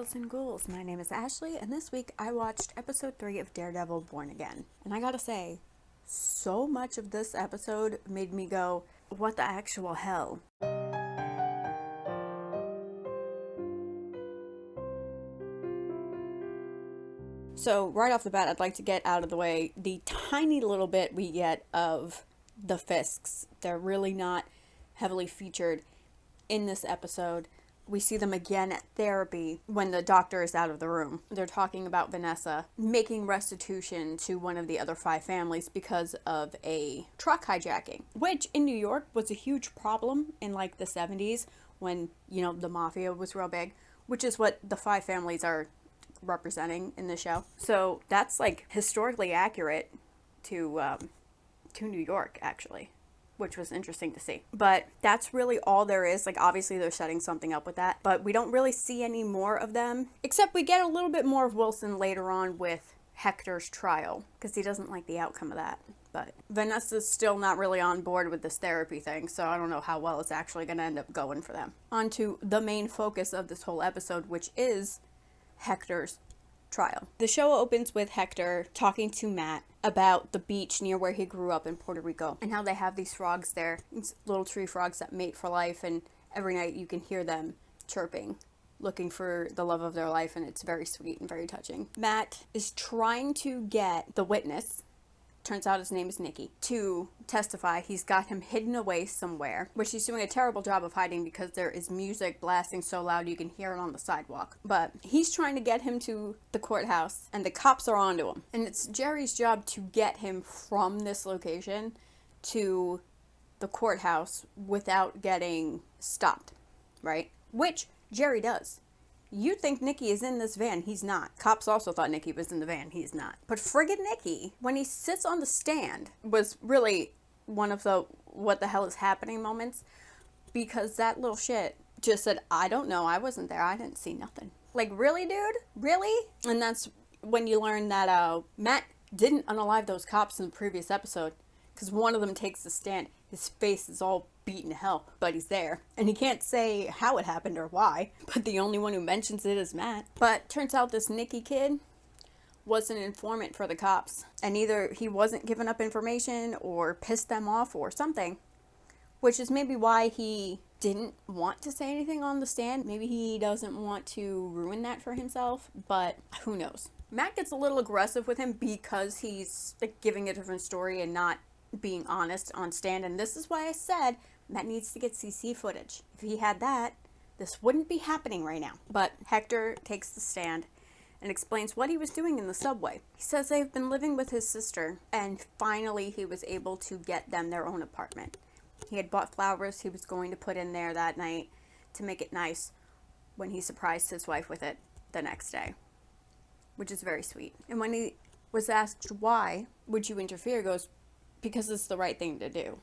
girls and ghouls, my name is Ashley, and this week I watched episode 3 of Daredevil Born Again. And I gotta say, so much of this episode made me go, what the actual hell? So right off the bat, I'd like to get out of the way the tiny little bit we get of the Fisks. They're really not heavily featured in this episode. We see them again at therapy when the doctor is out of the room. They're talking about Vanessa making restitution to one of the other 5 families because of a truck hijacking, which in New York was a huge problem in like the 70s when, the mafia was real big, which is what the 5 families are representing in the show. So that's like historically accurate to New York, actually, which was interesting to see. But that's really all there is. Like, obviously they're setting something up with that, but we don't really see any more of them, except we get a little bit more of Wilson later on with Hector's trial, because he doesn't like the outcome of that. But Vanessa's still not really on board with this therapy thing, so I don't know how well it's actually going to end up going for them. On to the main focus of this whole episode, which is Hector's trial. The show opens with Hector talking to Matt about the beach near where he grew up in Puerto Rico and how they have these frogs there, these little tree frogs that mate for life, and every night you can hear them chirping, looking for the love of their life, and it's very sweet and very touching. Matt is trying to get the witness, turns out his name is Nikki, to testify. He's got him hidden away somewhere, which he's doing a terrible job of hiding because there is music blasting so loud you can hear it on the sidewalk. But he's trying to get him to the courthouse, and the cops are onto him. And it's Jerry's job to get him from this location to the courthouse without getting stopped, right? Which Jerry does. You think Nikki is in this van. He's not. Cops also thought Nikki was in the van. He's not. But friggin' Nikki, when he sits on the stand, was really one of the what the hell is happening moments, because that little shit just said, I don't know. I wasn't there. I didn't see nothing. Like, really, dude? Really? And that's when you learn that Matt didn't unalive those cops in the previous episode, because one of them takes the stand. His face is all beaten to hell, but he's there. And he can't say how it happened or why, but the only one who mentions it is Matt. But turns out this Nikki kid was an informant for the cops. And either he wasn't giving up information or pissed them off or something, which is maybe why he didn't want to say anything on the stand. Maybe he doesn't want to ruin that for himself, but who knows. Matt gets a little aggressive with him because he's like giving a different story and not being honest on stand, and this is why I said Matt needs to get CC footage. If he had that, this wouldn't be happening right now. But Hector takes the stand and explains what he was doing in the subway. He says they've been living with his sister, and finally he was able to get them their own apartment. He had bought flowers he was going to put in there that night to make it nice when he surprised his wife with it the next day, which is very sweet. And when he was asked why would you interfere, he goes, because it's the right thing to do.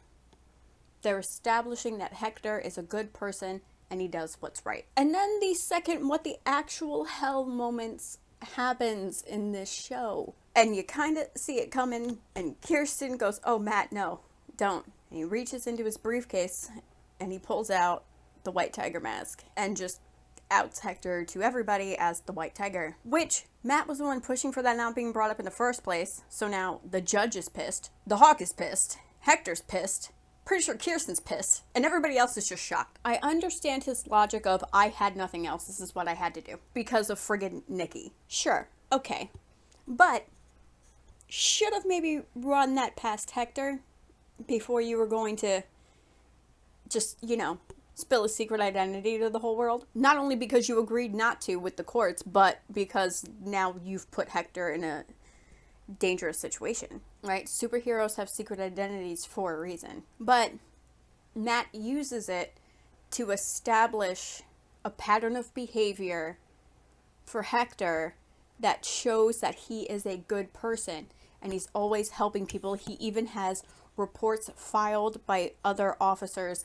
They're establishing that Hector is a good person and he does what's right. And then the second what the actual hell moments happens in this show. And you kind of see it coming, and Kirsten goes, oh, Matt, no, don't. And he reaches into his briefcase and he pulls out the white tiger mask and just outs Hector to everybody as the white tiger, which Matt was the one pushing for that not being brought up in the first place. So now the judge is pissed, the Hawk is pissed, Hector's pissed, pretty sure Kirsten's pissed, and everybody else is just shocked. I understand his logic of, I had nothing else, this is what I had to do because of friggin' Nikki. Sure, okay, but should have maybe run that past Hector before you were going to just, spill a secret identity to the whole world. Not only because you agreed not to with the courts, but because now you've put Hector in a dangerous situation, right? Superheroes have secret identities for a reason. But Matt uses it to establish a pattern of behavior for Hector that shows that he is a good person and he's always helping people. He even has reports filed by other officers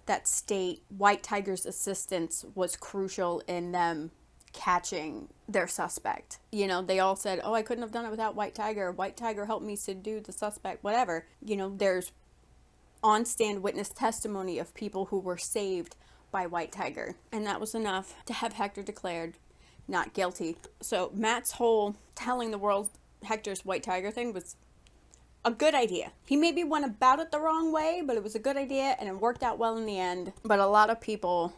that state White Tiger's assistance was crucial in them catching their suspect. They all said, oh, I couldn't have done it without White Tiger. White Tiger helped me subdue the suspect, whatever. There's on-stand witness testimony of people who were saved by White Tiger. And that was enough to have Hector declared not guilty. So Matt's whole telling the world Hector's white tiger thing was a good idea. He maybe went about it the wrong way, but it was a good idea and it worked out well in the end. But a lot of people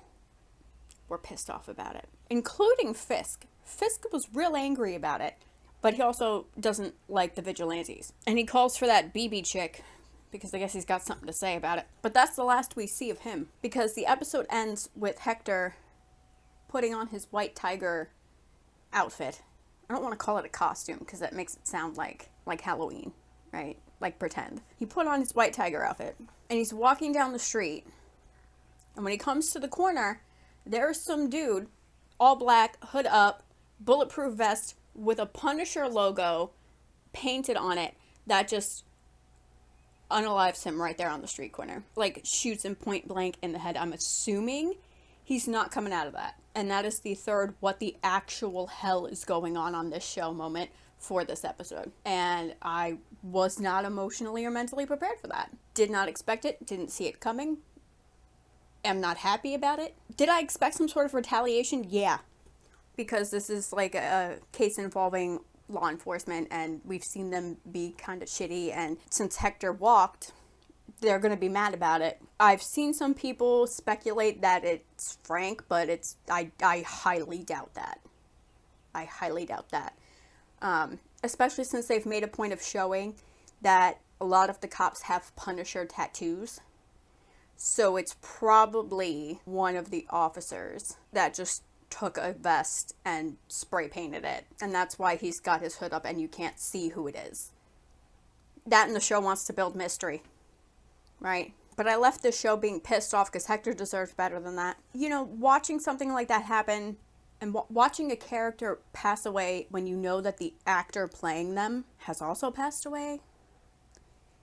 were pissed off about it, including Fisk. Fisk was real angry about it, but he also doesn't like the vigilantes. And he calls for that BB chick because I guess he's got something to say about it. But that's the last we see of him, because the episode ends with Hector putting on his white tiger outfit. I don't want to call it a costume because that makes it sound like Halloween, right? Like pretend. He put on his white tiger outfit and he's walking down the street. And when he comes to the corner, there's some dude, all black, hood up, bulletproof vest with a Punisher logo painted on it that just unalives him right there on the street corner. Like, shoots him point blank in the head. I'm assuming he's not coming out of that. And that is the third what the actual hell is going on this show moment for this episode. And I was not emotionally or mentally prepared for that. Did not expect it. Didn't see it coming. Am not happy about it. Did I expect some sort of retaliation? Yeah. Because this is like a case involving law enforcement and we've seen them be kind of shitty, and since Hector walked, they're going to be mad about it. I've seen some people speculate that it's Frank, but I highly doubt that. I highly doubt that. Especially since they've made a point of showing that a lot of the cops have Punisher tattoos. So it's probably one of the officers that just took a vest and spray painted it. And that's why he's got his hood up and you can't see who it is. That and the show wants to build mystery, right? But I left this show being pissed off because Hector deserves better than that. You know, watching something like that happen and watching a character pass away when you know that the actor playing them has also passed away,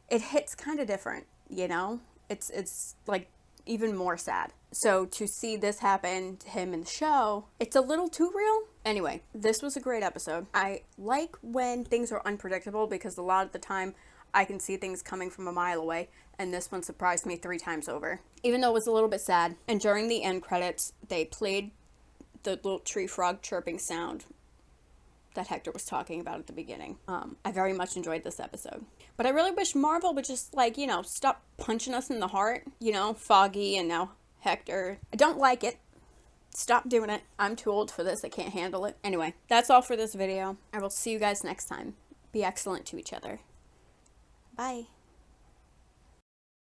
it hits kind of different, you know? It's like even more sad. So to see this happen to him in the show, it's a little too real. Anyway, this was a great episode. I like when things are unpredictable because a lot of the time I can see things coming from a mile away, and this one surprised me 3 times over, even though it was a little bit sad. And during the end credits, they played the little tree frog chirping sound that Hector was talking about at the beginning. I very much enjoyed this episode. But I really wish Marvel would just, like, you know, stop punching us in the heart. You know, Foggy and now Hector. I don't like it. Stop doing it. I'm too old for this. I can't handle it. Anyway, that's all for this video. I will see you guys next time. Be excellent to each other. Bye.